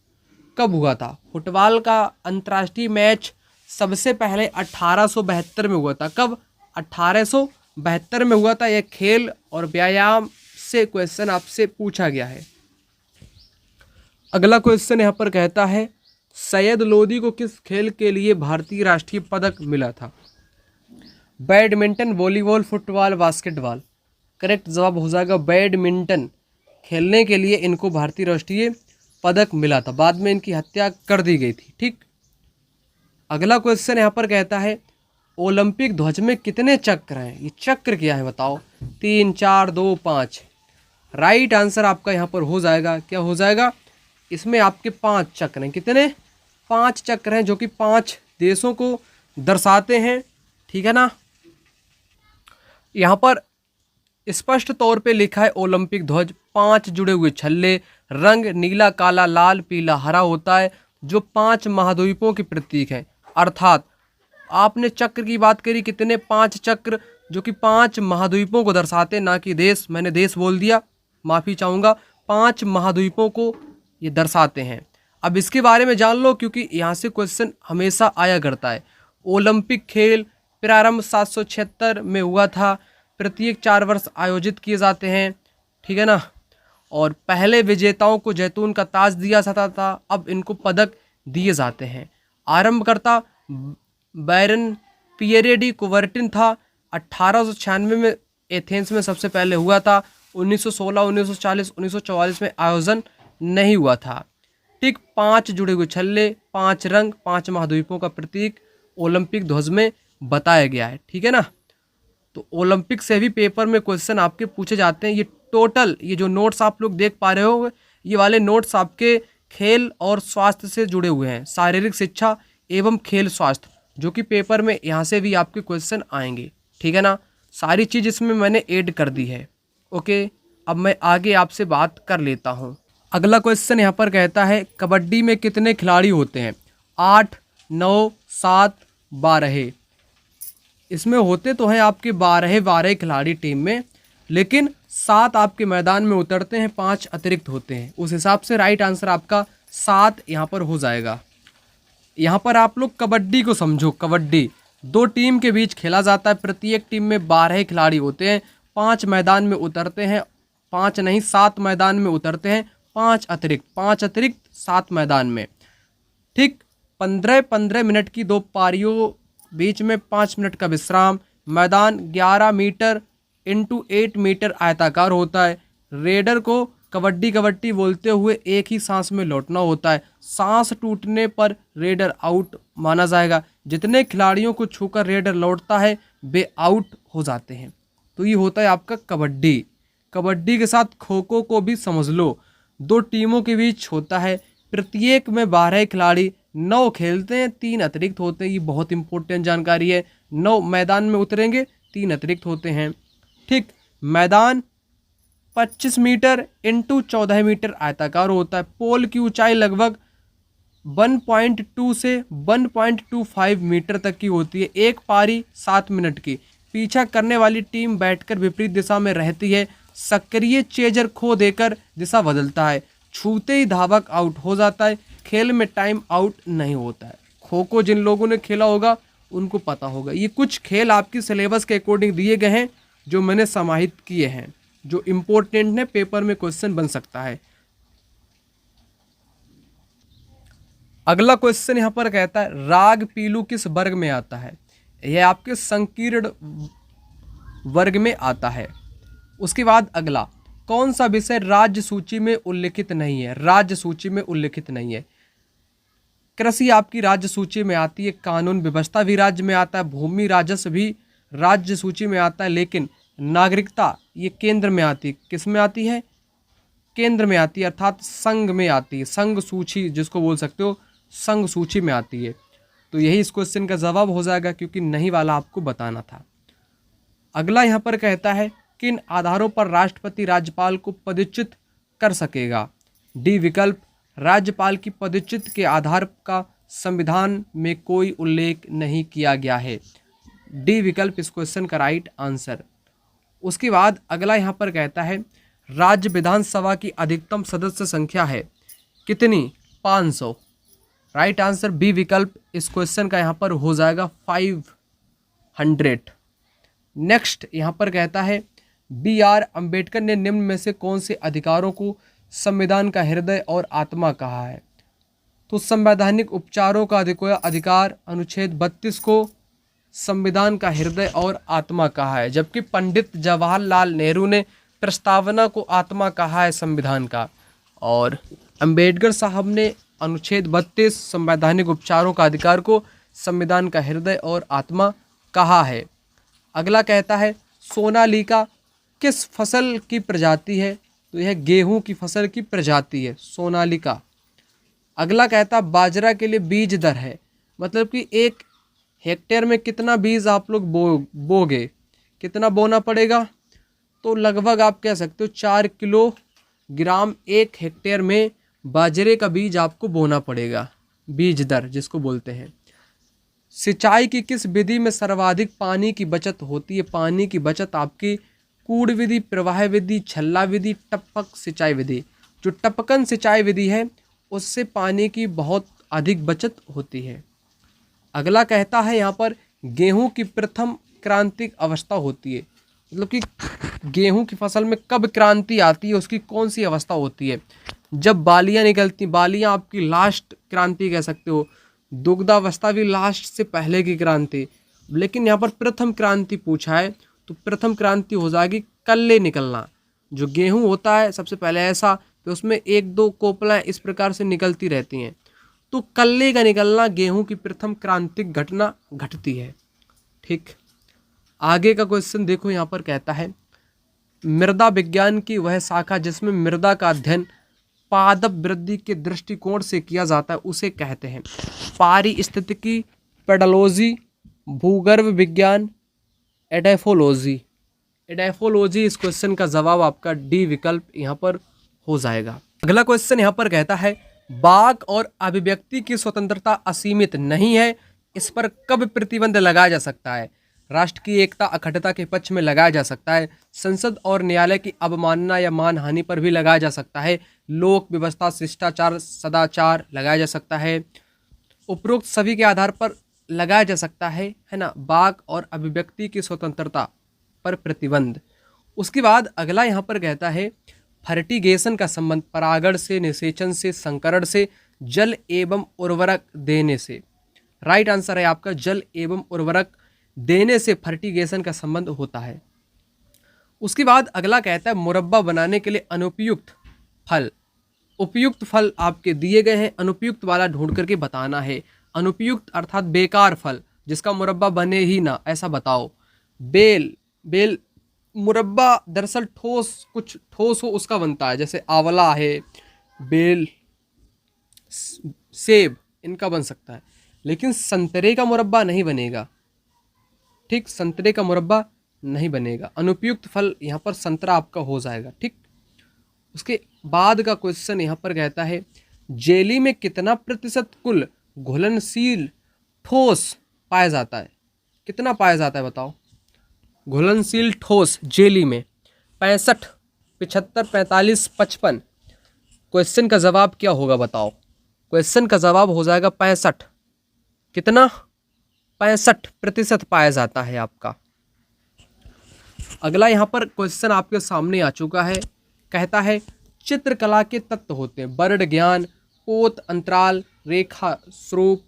S1: कब हुआ था? फुटबॉल का अंतर्राष्ट्रीय मैच सबसे पहले 1872 में हुआ था। कब? 1872 में हुआ था। यह खेल और व्यायाम से क्वेश्चन आपसे पूछा गया है। अगला क्वेश्चन यहाँ पर कहता है सैयद लोधी को किस खेल के लिए भारतीय राष्ट्रीय पदक मिला था? Badminton, volleyball, football, basketball. Correct जवाब हो जाएगा बैडमिंटन खेलने के लिए इनको भारतीय राष्ट्रीय पदक मिला था। बाद में इनकी हत्या कर दी गई थी। ठीक। अगला क्वेश्चन यहाँ पर कहता है ओलंपिक ध्वज में कितने चक्र हैं? ये चक्र क्या है बताओ? 3, 4, 2, 5। राइट आंसर आपका यहाँ पर हो जाएगा, क्या हो जाएगा? इसमें आपके 5 चक्र हैं। कितने? 5 चक्र हैं, जो कि 5 देशों को दर्शाते हैं। ठीक है ना। यहाँ पर स्पष्ट तौर पे लिखा है ओलंपिक ध्वज 5 जुड़े हुए छल्ले, रंग नीला, काला, लाल, पीला, हरा होता है, जो 5 महाद्वीपों के प्रतीक हैं। अर्थात आपने चक्र की बात करी, कितने? 5 चक्र, जो कि 5 महाद्वीपों को दर्शाते, ना कि देश। मैंने देश बोल दिया, माफ़ी चाहूँगा। 5 महाद्वीपों को ये दर्शाते हैं। अब इसके बारे में जान लो, क्योंकि यहाँ से क्वेश्चन हमेशा आया करता है। ओलंपिक खेल प्रारंभ 776 में हुआ था। प्रत्येक 4 वर्ष आयोजित किए जाते हैं। ठीक है ना। और पहले विजेताओं को जैतून का ताज दिया जाता था, अब इनको पदक दिए जाते हैं। आरंभकर्ता बैरन पियरे डी कुबर्टिन था। 1896 में एथेंस में सबसे पहले हुआ था। 1916, 1940, 1944 में आयोजन नहीं हुआ था। ठीक। 5 जुड़े हुए छल्ले, 5 रंग, 5 महाद्वीपों का प्रतीक ओलंपिक ध्वज में बताया गया है। ठीक है ना। तो ओलंपिक से भी पेपर में क्वेश्चन आपके पूछे जाते हैं। ये टोटल ये जो नोट्स आप लोग देख पा रहे हो, ये वाले नोट्स आपके खेल और स्वास्थ्य से जुड़े हुए हैं। शारीरिक शिक्षा एवं खेल स्वास्थ्य जो कि पेपर में यहाँ से भी आपके क्वेश्चन आएंगे, ठीक है ना। सारी चीज़ इसमें मैंने ऐड कर दी है। ओके, अब मैं आगे आपसे बात कर लेता हूँ। अगला क्वेश्चन यहाँ पर कहता है कबड्डी में कितने खिलाड़ी होते हैं? 8, 9, 7, 12। इसमें होते तो हैं आपके 12 खिलाड़ी टीम में, लेकिन 7 आपके मैदान में उतरते हैं, 5 अतिरिक्त होते हैं। उस हिसाब से राइट आंसर आपका 7 यहाँ पर हो जाएगा। यहाँ पर आप लोग कबड्डी को समझो। कबड्डी 2 टीम के बीच खेला जाता है। प्रत्येक टीम में 12 खिलाड़ी होते हैं, 5 मैदान में उतरते हैं, 5 नहीं 7 मैदान में उतरते हैं, 5 अतिरिक्त 7 मैदान में। ठीक, 15-15 मिनट की 2 पारियों, बीच में 5 मिनट का विश्राम। मैदान 11 मीटर इंटू 8 मीटर आयताकार होता है। रेडर को कबड्डी कबड्डी बोलते हुए एक ही सांस में लौटना होता है। सांस टूटने पर रेडर आउट माना जाएगा। जितने खिलाड़ियों को छूकर रेडर लौटता है वे आउट हो जाते हैं। तो ये होता है आपका कबड्डी। कबड्डी के साथ खो खो को भी समझ लो। 2 टीमों के बीच होता है, प्रत्येक में 12 खिलाड़ी, 9 खेलते हैं, 3 अतिरिक्त होते हैं। ये बहुत इंपॉर्टेंट जानकारी है। 9 मैदान में उतरेंगे, 3 अतिरिक्त होते हैं। ठीक, मैदान 25 मीटर इंटू 14 मीटर आयताकार होता है। पोल की ऊंचाई लगभग 1.2 से 1.25 मीटर तक की होती है। एक पारी 7 मिनट की। पीछा करने वाली टीम बैठकर विपरीत दिशा में रहती है। सक्रिय चेजर खो देकर दिशा बदलता है। छूते ही धावक आउट हो जाता है। खेल में टाइम आउट नहीं होता है। खो खो जिन लोगों ने खेला होगा उनको पता होगा। ये कुछ खेल आपकी सिलेबस के अकॉर्डिंग दिए गए हैं जो मैंने समाहित किए हैं, जो इम्पोर्टेंट है, पेपर में क्वेश्चन बन सकता है। अगला क्वेश्चन यहाँ पर कहता है राग पीलू किस वर्ग में आता है? यह आपके संकीर्ण वर्ग में आता है। उसके बाद अगला, कौन सा विषय राज्य सूची में उल्लिखित नहीं है? राज्य सूची में उल्लिखित नहीं है। कृषि आपकी राज्य सूची में आती है, कानून व्यवस्था भी राज्य में आता है, भूमि राजस्व भी राज्य सूची में आता है, लेकिन नागरिकता ये केंद्र में आती है। किस में आती है? केंद्र में आती है, अर्थात संघ में आती है। संघ सूची जिसको बोल सकते हो, संघ सूची में आती है। तो यही इस क्वेश्चन का जवाब हो जाएगा, क्योंकि नहीं वाला आपको बताना था। अगला यहाँ पर कहता है किन आधारों पर राष्ट्रपति राज्यपाल को पदच्युत कर सकेगा? डी विकल्प, राज्यपाल की पदच्युत के आधार का संविधान में कोई उल्लेख नहीं किया गया है। डी विकल्प इस क्वेश्चन का राइट आंसर। उसके बाद अगला यहाँ पर कहता है राज्य विधानसभा की अधिकतम सदस्य संख्या है कितनी? 500। राइट आंसर बी विकल्प इस क्वेश्चन का यहाँ पर हो जाएगा 500। नेक्स्ट यहाँ पर कहता है बी आर अम्बेडकर ने निम्न में से कौन से अधिकारों को संविधान का हृदय और आत्मा कहा है? तो संवैधानिक उपचारों का अधिकार अनुच्छेद 32 को संविधान का हृदय और आत्मा कहा है, जबकि पंडित जवाहरलाल नेहरू ने प्रस्तावना को आत्मा कहा है संविधान का, और अंबेडकर साहब ने अनुच्छेद 32 संवैधानिक उपचारों का अधिकार को संविधान का हृदय और आत्मा कहा है। अगला कहता है सोनालिका किस फसल की प्रजाति है? तो यह गेहूं की फसल की प्रजाति है, सोनालिका। अगला कहता है बाजरा के लिए बीज दर है, मतलब कि 1 हेक्टेयर में कितना बीज आप लोग बोगे, कितना बोना पड़ेगा? तो लगभग आप कह सकते हो 4 किलोग्राम 1 हेक्टेयर में बाजरे का बीज आपको बोना पड़ेगा, बीज दर जिसको बोलते हैं। सिंचाई की किस विधि में सर्वाधिक पानी की बचत होती है? पानी की बचत आपकी कूड़ विधि, प्रवाह विधि, छल्ला विधि, टपक सिंचाई विधि। जो टपकन सिंचाई विधि है उससे पानी की बहुत अधिक बचत होती है। अगला कहता है यहाँ पर गेहूं की प्रथम क्रांतिक अवस्था होती है, मतलब कि गेहूं की फसल में कब क्रांति आती है, उसकी कौन सी अवस्था होती है? जब बालियां निकलती, बालियां आपकी लास्ट क्रांति कह सकते हो। दुग्धावस्था भी लास्ट से पहले की क्रांति, लेकिन यहाँ पर प्रथम क्रांति पूछा है तो प्रथम क्रांति हो जाएगी कल्ले निकलना। जो गेहूं होता है सबसे पहले ऐसा, तो उसमें 1-2 कोपलाएं इस प्रकार से निकलती रहती हैं, तो कल्ले का निकलना गेहूं की प्रथम क्रांतिक घटना घटती है। ठीक, आगे का क्वेश्चन देखो, यहाँ पर कहता है मृदा विज्ञान की वह शाखा जिसमें मृदा का अध्ययन पादप वृद्धि के दृष्टिकोण से किया जाता है उसे कहते हैं पारिस्थितिकी, पेडोलॉजी, भूगर्भ विज्ञान, एडेफोलॉजी। एडेफोलॉजी इस क्वेश्चन का जवाब आपका डी विकल्प यहाँ पर हो जाएगा। अगला क्वेश्चन यहाँ पर कहता है वाक और अभिव्यक्ति की स्वतंत्रता असीमित नहीं है, इस पर कब प्रतिबंध लगाया जा सकता है? राष्ट्र की एकता अखंडता के पक्ष में लगाया जा सकता है, संसद और न्यायालय की अवमानना या मानहानि पर भी लगाया जा सकता है, लोक व्यवस्था शिष्टाचार सदाचार लगाया जा सकता है, उपरोक्त सभी के आधार पर लगाया जा सकता है ना, वाक और अभिव्यक्ति की स्वतंत्रता पर प्रतिबंध। उसके बाद अगला यहाँ पर कहता है फर्टिगेशन का संबंध परागण से, निषेचन से, संकरण से, जल एवं उर्वरक देने से। राइट आंसर है आपका जल एवं उर्वरक देने से फर्टिगेशन का संबंध होता है। उसके बाद अगला कहता है मुरब्बा बनाने के लिए अनुपयुक्त फल। उपयुक्त फल आपके दिए गए हैं, अनुपयुक्त वाला ढूंढ करके बताना है। अनुपयुक्त अर्थात बेकार फल जिसका मुरब्बा बने ही ना, ऐसा बताओ। बेल मुरब्बा दरअसल कुछ ठोस हो उसका बनता है, जैसे आंवला है, बेल, सेब, इनका बन सकता है, लेकिन संतरे का मुरब्बा नहीं बनेगा। ठीक, संतरे का मुरब्बा नहीं बनेगा। अनुपयुक्त फल यहाँ पर संतरा आपका हो जाएगा। ठीक, उसके बाद का क्वेश्चन यहाँ पर कहता है जेली में कितना प्रतिशत कुल घुलनशील ठोस पाया जाता है? कितना पाया जाता है बताओ? घुलनशील ठोस जेली में 65, 75, 45, 55। क्वेश्चन का जवाब क्या होगा बताओ? क्वेश्चन का जवाब हो जाएगा 65। कितना? 65% पाया जाता है आपका। अगला यहाँ पर क्वेश्चन आपके सामने आ चुका है, कहता है चित्रकला के तत्व होते हैं वर्ण ज्ञान, पोत, अंतराल, रेखा स्वरूप,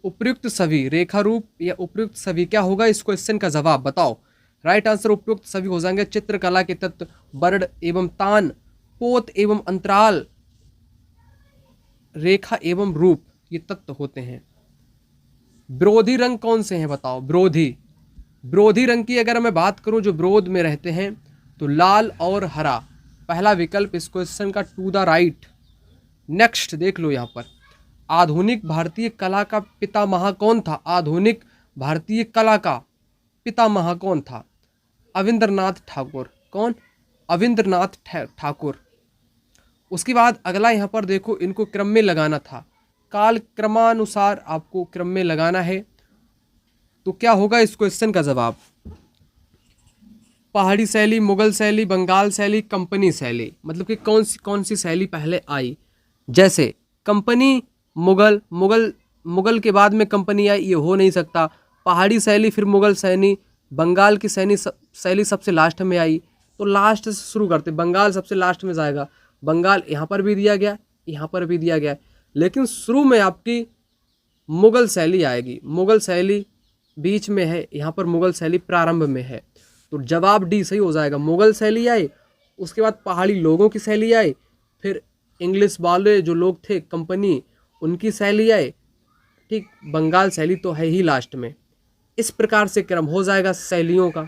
S1: उपयुक्त सभी। रेखा रूप या उपयुक्त सभी क्या होगा इस क्वेश्चन का जवाब बताओ? राइट आंसर उपयुक्त सभी हो जाएंगे। चित्रकला के तत्व वर्ण एवं तान, पोत एवं अंतराल, रेखा एवं रूप, ये तत्व होते हैं। विरोधी रंग कौन से हैं बताओ? विरोधी रंग की अगर मैं बात करूं जो विरोध में रहते हैं तो लाल और हरा, पहला विकल्प इस क्वेश्चन का टू द राइट। नेक्स्ट देख लो यहाँ पर आधुनिक भारतीय कला का पितामह कौन था? आधुनिक भारतीय कला का पितामह कौन था? अविंद्रनाथ ठाकुर। कौन? अविंद्रनाथ ठाकुर। उसके बाद अगला यहाँ पर देखो, इनको क्रम में लगाना था, काल क्रमानुसार आपको क्रम में लगाना है। तो क्या होगा इस क्वेश्चन का जवाब? पहाड़ी शैली, मुगल शैली, बंगाल शैली, कंपनी शैली। मतलब कि कौन सी शैली पहले आई? जैसे कंपनी, मुगल के बाद में कंपनी आई, ये हो नहीं सकता। पहाड़ी शैली फिर मुगल शैली, बंगाल की शैली सबसे लास्ट में आई, तो लास्ट से शुरू करते, बंगाल सबसे लास्ट में जाएगा। बंगाल यहाँ पर भी दिया गया, यहाँ पर भी दिया गया, लेकिन शुरू में आपकी मुगल शैली आएगी। मुगल शैली बीच में है, यहाँ पर मुगल शैली प्रारंभ में है, तो जवाब डी सही हो जाएगा। मुगल शैली आई, उसके बाद पहाड़ी लोगों की शैली आई, फिर इंग्लिश वाले जो लोग थे कंपनी, उनकी शैली आई। ठीक, बंगाल शैली तो है ही लास्ट में। इस प्रकार से क्रम हो जाएगा शैलियों का।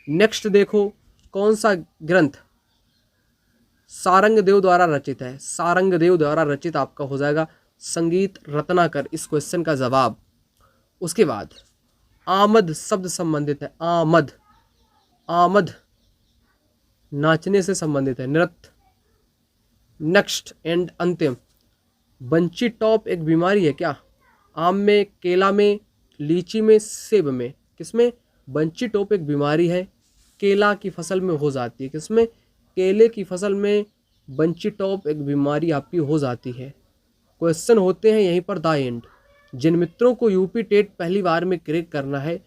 S1: नेक्स्ट देखो, कौन सा ग्रंथ सारंगदेव द्वारा रचित है? सारंगदेव द्वारा रचित आपका हो जाएगा संगीत रत्नाकर, इस क्वेश्चन का जवाब। उसके बाद आमद शब्द संबंधित है, आमद नाचने से संबंधित है, नृत्य। नेक्स्ट एंड अंतिम, बंची टॉप एक बीमारी है क्या? आम में, केला में, लीची में, सेब में, किसमें? बंची टॉप एक बीमारी है, केला की फसल में हो जाती है। किसमें? केले की फसल में बंची टॉप एक बीमारी आपकी हो जाती है। क्वेश्चन होते हैं यहीं पर द एंड। जिन मित्रों को यूपी टेट पहली बार में क्रैक करना है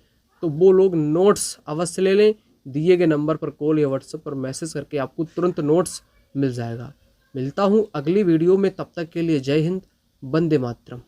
S1: तो वो लोग नोट्स अवश्य ले लें। दिए गए नंबर पर कॉल या व्हाट्सएप पर मैसेज करके आपको तुरंत नोट्स मिल जाएगा। मिलता हूँ अगली वीडियो में, तब तक के लिए जय हिंद, वंदे मातरम।